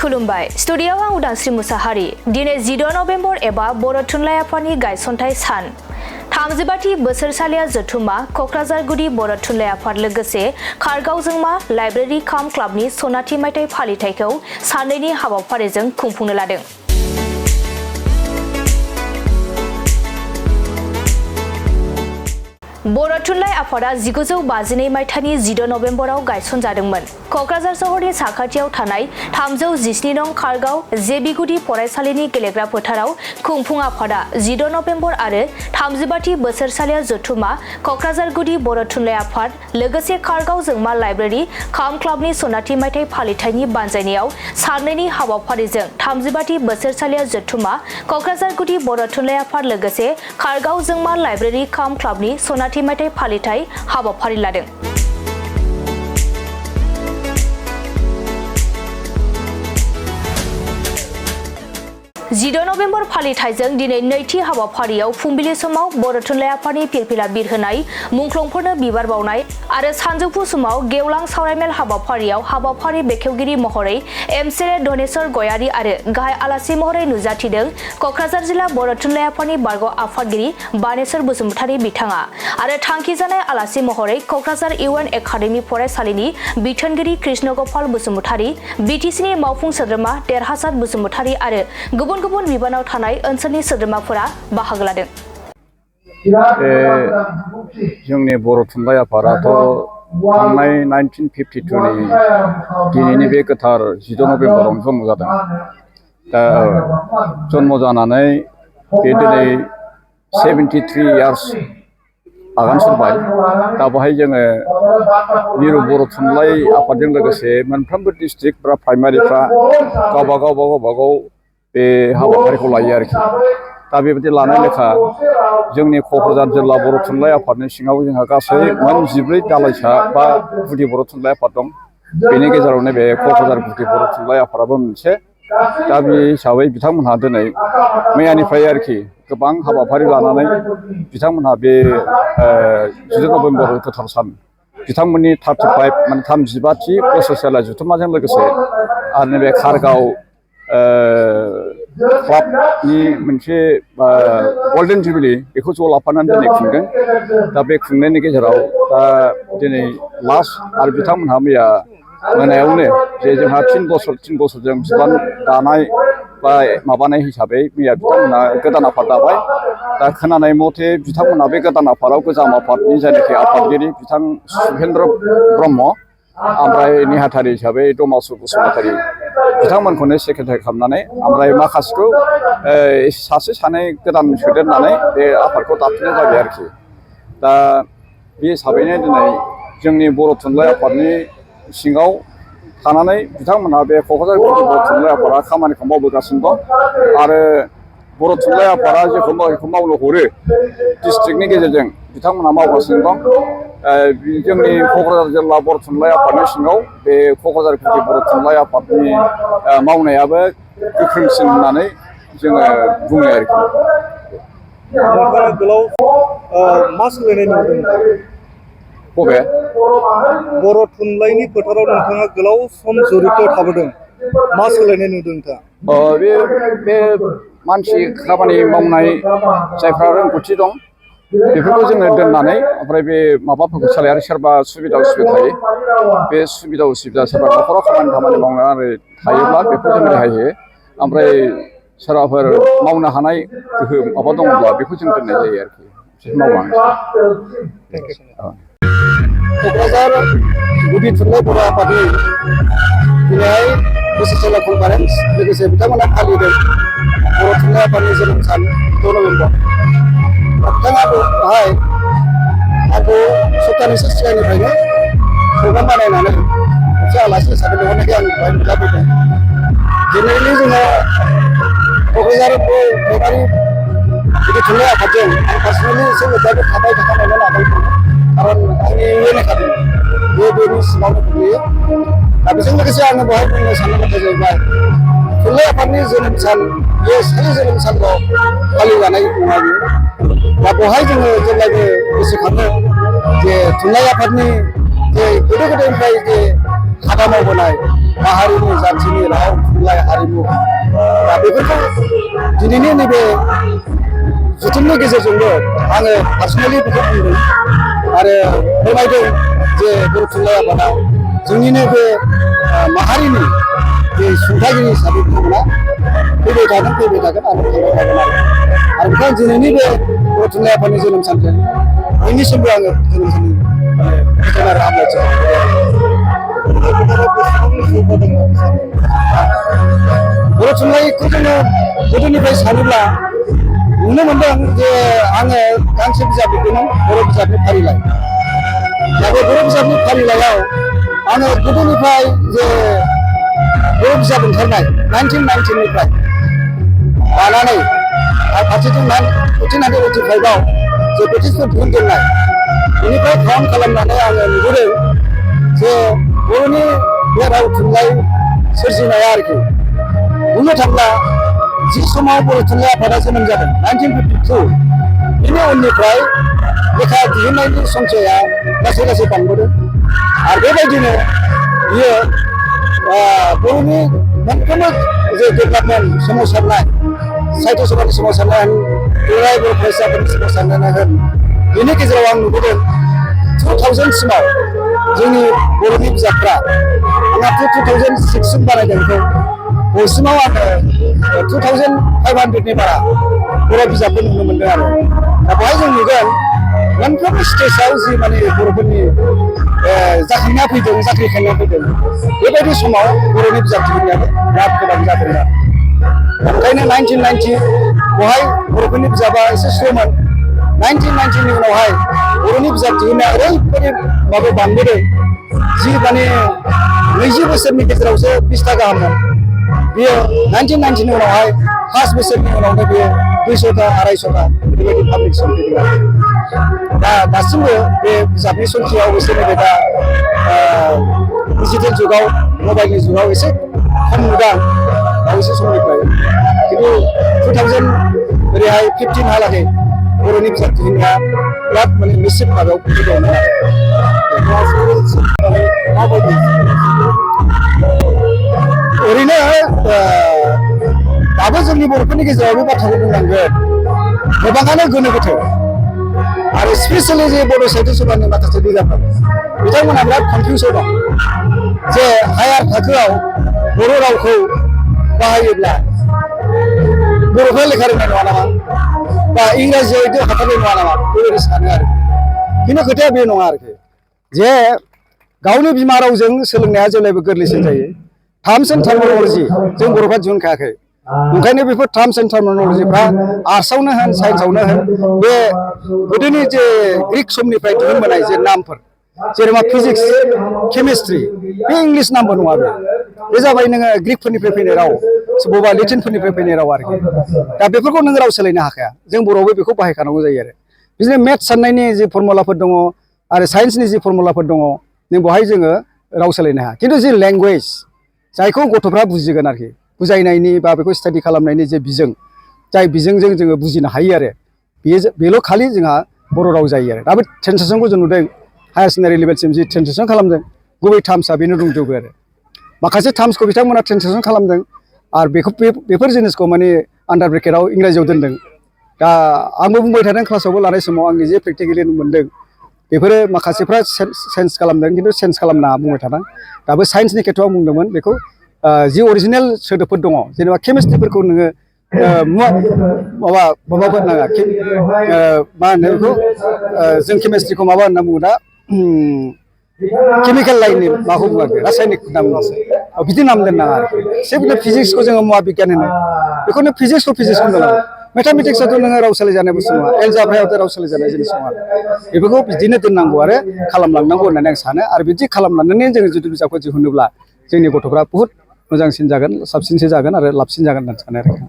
खुलुमबाय स्टुडियोआव आं उदांस्रि मुसाहारि दिनै 14 नभेम्बर एबा बर' थुनलाइ आफादनि गायसनथाइ सान 35थि बोसोरसालिया जथुमा कक्राझार गुदि बर' थुनलाइ आफाद लोगोसे खारगाव जोंमा लाइब्रेरि काम क्लाबनि सनाथि मायथाइ फालिथायखौ सानैनि हाबाफारिजों खुंफुंनो लादों। बर' थुनलाइ आफादा 1952 मायथाइनि 14 नभेम्बराव गायसनजादोंमोन। कक्राझार सहरनि साखाथियाव थानाय 317 नं खारगाव जेबि गुदि फरायसालिनि गेलेग्रा फोथाराव खुंफुं आफादा 14 नभेम्बर आरो 35थि बोसोरसालिया जथुमा कक्राझार गुदि बर' थुनलाइ आफाद लोगोसे खारगाव जोंमा लाइब्रेरि काम क्लाबनि सनाथि मायथाइ फालिथायनि बानजायनायाव सानैनि हाबाफारिजों 35थि बोसोरसालिया जथुमा कक्राझार गुदि बर' थुनलाइ आफाद लोगोसे खारगाव जोंमा लाइब्रेरि काम क्लाबनि सनाथि मायथाइ फालिथाय हाबाफारि लादों। 14 नभेम्बर फालिथायजों दिनै नैथि हाबाफारियाव फुंबिलि समाव बर' थुनलाइ आफादनि फिरफिला बिरहोनाय मुंख्लंफोरनो बिबार बावनाय आरो सानजौफु समाव गेवलां सावरायमेल हाबाफारियाव हाबाफारि बेखेवगिरि महरै एमसिएलए धनेश्वर गयारी आरो गाहाय आलासि महरै नुजाथिदों कक्राझार जिल्ला बर' थुनलाइ आफादनि बारग' आफादगिरि बानेश्वर बसुमतारी बिथाङा आरो थांखि जानाय आलासि महरै कक्राझार इउएन एकाडेमि फरायसालिनि बिथोनगिरि कृष्ण गपाल बसुमतारी बिटिसिनि मावफुं सोद्रोमा देरहासात बसुमतारी आरो गुबुन बिबानाव थानाय ओनसोलनि सोद्रोमाफोरा बाहागो लादों। जोंनि बर' थुनलाइ आफादाथ' थांनाय 1952 नि दिनैनि बे गोथार 14 नभेम्बरावनो जन्म जादों। दा जन्म जानानै बे दिनै 73 इयार्स आगान सुरबाय। दा बेवहाय जोङो मिरु बर' थुनलाइ आफादजों लोगोसे मोनफ्रोमबो डिस्ट्रिक्ट बा प्राइमारिफ्रा गावबागाव बे हाबाफारिखौ लायो आरोखि। दा बेबायदि लानाय लेखा जोंनि क'क्राझार जिल्ला बर' थुनलाइ आफादनि सिङाव जोंहा गासै मोन 14 दालाइसा बा गुदि बर' थुनलाइ आफाद दं। बेनि गेजेरावनो बे क'क्राझार गुदि बर' थुनलाइ आफादाबो मोनसे। दा बे हिसाबै बिथांमोनहा दिनै मैयानिफ्राय आरोखि गोबां हाबाफारि लानानै बिथांमोनहा बे 14 नभेम्बर गोथार सान बिथांमोननि 35थि बोसोरसालिया जथुम्माजों लोगोसे आरो नैबे खारगाव क्लाबनि मोनसे गल्डेन जुबिलि बेखौ ज' लाफानानै दिनै खुंदों। दा बे खुंनायनि गेजेराव दा दिनै लास्ट आरो बिथांमोनहा मैया मोनायावनो जे जोंहा 3 बोसोरजों बिबान दानाय बा माबानाय हिसाबै मैया बिथांमोनहा गोदान आफाद दाबाय। दा खोनानाय मथे बिथांमोनहा बे गोदान आफादाव गोजाम आफादनि जायनाखि आफादगिरि बिथां सुभेन्द्र ब्रह्म ओमफ्राय नेहाथारि हिसाबै दमासु बसुमतारी बिथांमोनखौनो सेक्रेटारि खालामनानै ओमफ्राय माखासेखौ सासे सानै गोदान सोदेरनानै बे आफादखौ दाफिननाय जाबाय आरोखि। दा बे हिसाबैनो दिनै जोंनि बर' थुनलाइ आफादनि सिङाव थानानै बिथांमोनहा बे क'क्राझार गुदि बर' थुनलाइ आफादा खामानिखौ मावबोगासिनो दं आरो बर' थुनलाइ आफादा जेखौ मावनो हरो डिस्ट्रिक्टनि गेजेरजों बिथांमोनहा मावगासिनो दं। जोंनि क'क्राझार जिल्ला बर' थुनलाइ आफादनि सिङाव बे क'क्राझार गुदि बर' थुनलाइ आफादनि मावनायाबो गोख्रोंसिन होननानै जोङो बुङो आरोखि। नोंथाङा गोलाव मा सोलायनाय नुदों? बबे बर' थुनलाइनि फोथाराव नोंथाङा गोलाव सम जड़ित थाबोदों, मा सोलायनाय नुदों नोंथाङा? बे मानसि खामानि मावनाय जायफ्रा रोंगौथि दं बेफोरखौ जोङो दोननानै ओमफ्राय बे माबाफोरखौ सालाय आरो सोरबा सुबिदा उसुबिदा थायो बे सुबिदा उसुबिदा सोरबा न'खराव खामानि मावनो आरो थायोब्ला बेखौ जों रेहाय होयो। ओमफ्राय सोरबाफोर मावनो हानाय गोहो माबा दङब्ला बेखौ जों दोननाय जायो आरोखि बिसोर मावलांनोसै। क'क्राझार गुदि थुनलाइ बर' आफादनि दिनैहाय बोसोरसालिया कनफारेन्स लोगोसे बिथांमोना फालिदों बर' थुनलाइ आफादनि जोनोम सान 14 नभेम्बर। बिथाङा बेवहाय आंखौ सप्तानैसो सिगांनिफ्रायनो प्रग्राम बानायनानै मोनसे आलासि हिसाबै लिंहरनायखाय आं बेवहाय नुजाफैदों। जेनेरेलि जोङो क'क्राझार प्राइमारि गुदि थुनलाइ आफादजों आं पार्सनेलि एसे लोब्बाबो थाबाय थाखानायल' लाबाय दङ खारन आंनि इउएन एकाडेमि बेनि सिङावनो गोग्लैयो। दा बेजों लोगोसे आङो बेवहाय बुंनो साननाय बाथ्राया जाहैबाय थुनलाइ आफादनि जोनोम सान बे खालि जोनोम सानल' फालिजानाय नङा बियो। दा बेवहाय जोङो जेब्लायबो गोसोखाङो जे थुनलाइ आफादनि जे गोदो गोदायनिफ्राय जे हाबा मावबोनाय माहारिनि जाथिनि राव थुनलाइ हारिमु दा बेफोरखौ दिनैनि नैबे जथुमनि गेजेरजोंबो आङो पार्सनेलि बेखौ बुंदों आरो फोरमायदों जे बर' थुनलाइ आफादा जोंनिनो बे माहारिनि बे सुंथागिरि हिसाबै बिथांमोना फैबाय थागोन आरो थांबाय थागोन आरो बेखायनो दिनैनि बे बर' थुनलाइ आफादनि जोनोम सानजों बयनिसिमबो आङो जोनोम साननि गोजोन आरो हामलायथि बर' थुनलाइखौ जोङो गोदोनिफ्राय सानोब्ला नुनो मोनदों जे आङो गांसे बिजाब लिरदोंमोन बर' बिजाबनि फारिलाइ दा बे बर' बिजाबनि फारिलाइयाव आङो गोदोनिफ्राय जे बर' बिजाब ओंखारनाय 1990निफ्राय लानानै आरो फारसेथिं 1985आव जे ब्रिटिशफोर दिहुनजेननाय बेनिफ्राय काउन्ट खालामनानै आङो नुबोदों जे बर'नि बे राव थुनलाइ सोरजिनाया आरोखि बुंनो थाङोब्ला जि समाव बर' थुनलाइ आफादा जोनोम जादों 1952 बेनि उननिफ्राय लेखा दिहुननायनि संख्याया लासै लासै बांबोदों आरो बेबायदिनो बियो बर'नि मोनफ्रोमबो जे डेभेलपमेन्ट सोमावसारनाय साहित्य सभानि सोमावसारनाय होन दुलाराय बर' फरायसाफोरनि सोमावसारनाय होन बेनि गेजेराव आं नुबोदों 2000 सिमाव जोंनि बर'नि बिजाबफ्रा आंहा 2006 बानायदों बेखौ बयसिमाव आङो 2500नि बारा बर' बिजाबफोर नुनो मोनदों आरो दा बेवहाय जों नुगोन मोनफ्रोमबो स्टेजाव जि माने बर'फोरनि जाखांना फैदों जाख्रिखांना फैदों बेबायदि समाव बर'नि बिजाब दिहुननायाबो बिराद गोबां जादों आरो ओंखायनो 1990 बेवहाय बर'फोरनि बिजाबा एसे स्ल'मोन 1990नि उनावहाय बर'नि बिजाब दिहुननाया ओरैबायदि माबा बांबोदों जि माने 20 बोसोरनि गेजेरावसो 20टा गाहाममोन बियो 1990नि उनावहाय 5 बोसोरनि उनावनो बियो 200टा 250टा बेबायदि पाब्लिकेसन फैदों दा दासिमबो बे बिजाबनि संख्यायाव एसे नैबे दा डिजिटेल जुगाव मबाइलनि जुगाव एसे खम नुदां बावैसो समनिफ्राय खिन्थु 2015 हालागै बर'नि बिजाब दिहुननाया बिराद माने निश्चित भागाव फैदोंमोन ओरैनो दाबो जोंनि बर'फोरनि गेजेराव बे बाथ्राखौ बुंनांगोन गोबाङानो गोनो गोथो आरो स्पेसियेलि जे बर' साहित्य सभानि माखासे लिडारफोर बिथांमोनहा बिराद कनफिउसआव दं जे हायार थाखोआव बर' रावखौ बाहायोब्ला बर'फ्रा लेखा रोंनाय नङा नामा बा इंराजियाव बिदि हाथारनाय नङा नामा बेबायदि सानो आरो खिन्थु खोथाया बे नङा आरोखि जे गावनि बिमा रावजों सोलोंनाया जेब्लायबो गोरलैसिन जायो टार्म्स एन्ड टार्मिन'लजि जों बर'फ्रा दिहुनखायाखै ओंखायनो बेफोर टार्म्स एन्ड टार्मिन'लजिफ्रा आर्ट्सआवनो होन साइन्सआवनो होन बे गोदोनि जे ग्रिक समनिफ्राय दिहुनबोनाय जे नामफोर जेनेबा फिजिक्स केमिस्ट्रि बे इंलिस नामबो नङा बे जाबाय नोङो ग्रिकफोरनिफ्राय फैनाय राव बबेबा लेटिनफोरनिफ्राय फैनाय राव आरोखि दा बेफोरखौ नों राव सोलायनो हाखाया जों बर'आवबो बेखौ बाहायखानांगौ जायो आरो बिदिनो मेथ्स साननायनि जि फर्मुलाफोर दङ आरो साइन्सनि जि फर्मुलाफोर दङ नों बेवहाय जोङो राव सोलायनो हाया खिन्थु जि लेंगुवेज जायखौ गथ'फ्रा बुजिगोन आरोखि बुजायनायनि बा बेखौ स्टाडि खालामनायनि जे बिजों जाय बिजोंजों जोङो बुजिनो हायो आरो बेल' खालि जोंहा बर' राव जायो आरो दा बे ट्रेन्सलेसनखौ जों नुदों हायार सेकेन्डारि लेभेलसिम जि ट्रेन्सलेसन खालामदों गुबै टार्म्सआ बेनो दंजोबो आरो माखासे टार्म्सखौ बिथांमोना ट्रेन्सलेसन खालामदों आरो बेफोर जिनिसखौ माने आन्डार ब्रेकेटआव इंराजियाव दोनदों दा आंबो बुंबाय थादों क्लासावबो लानाय समाव आं निजे प्रेक्टिकेलि मोनदों बेफोरो माखासेफ्रा सेन्स खालामदों खिन्थु सेन्स खालामना बुंबाय थादों दाबो साइन्सनि खेथ्रआव बुंदोंमोन बेखौ जि अरिजिनेल सोदोबफोर दङ जेनेबा केमिस्ट्रिफोरखौ नोङो माबाफोर नाङा मा होनो बेखौ जों केमिस्ट्रिखौ माबा होनना बुङो दा केमिकेल लाइननि माखौ बुङो आरोखि रासायनिक नाम बुङो बिदि नाम दोननाङा आरोखि बिदिनो फिजिक्सखौ जोङो मुवा बिगियान होनो बेखौनो फिजिक्सखौ फिजिक्स होननांगौ मेथामेटिक्सआथ' नोङो राव सोलायजानाय बुस्थु नङा एलजाब्रायावथ' राव सोलायजानाय जिनिस नङा बेफोरखौ बिदिनो दोननांगौ आरो खालामलांनांगौ होननानै आं सानो आरो बिदि खालामनानै जोङो जुदि बिजाबखौ दिहुनोब्ला जोंनि गथ'फ्रा बुहुत मोजांसिन जागोन साबसिनसो जागोन आरो लाबसिन जागोन होननानै सानो आरोखि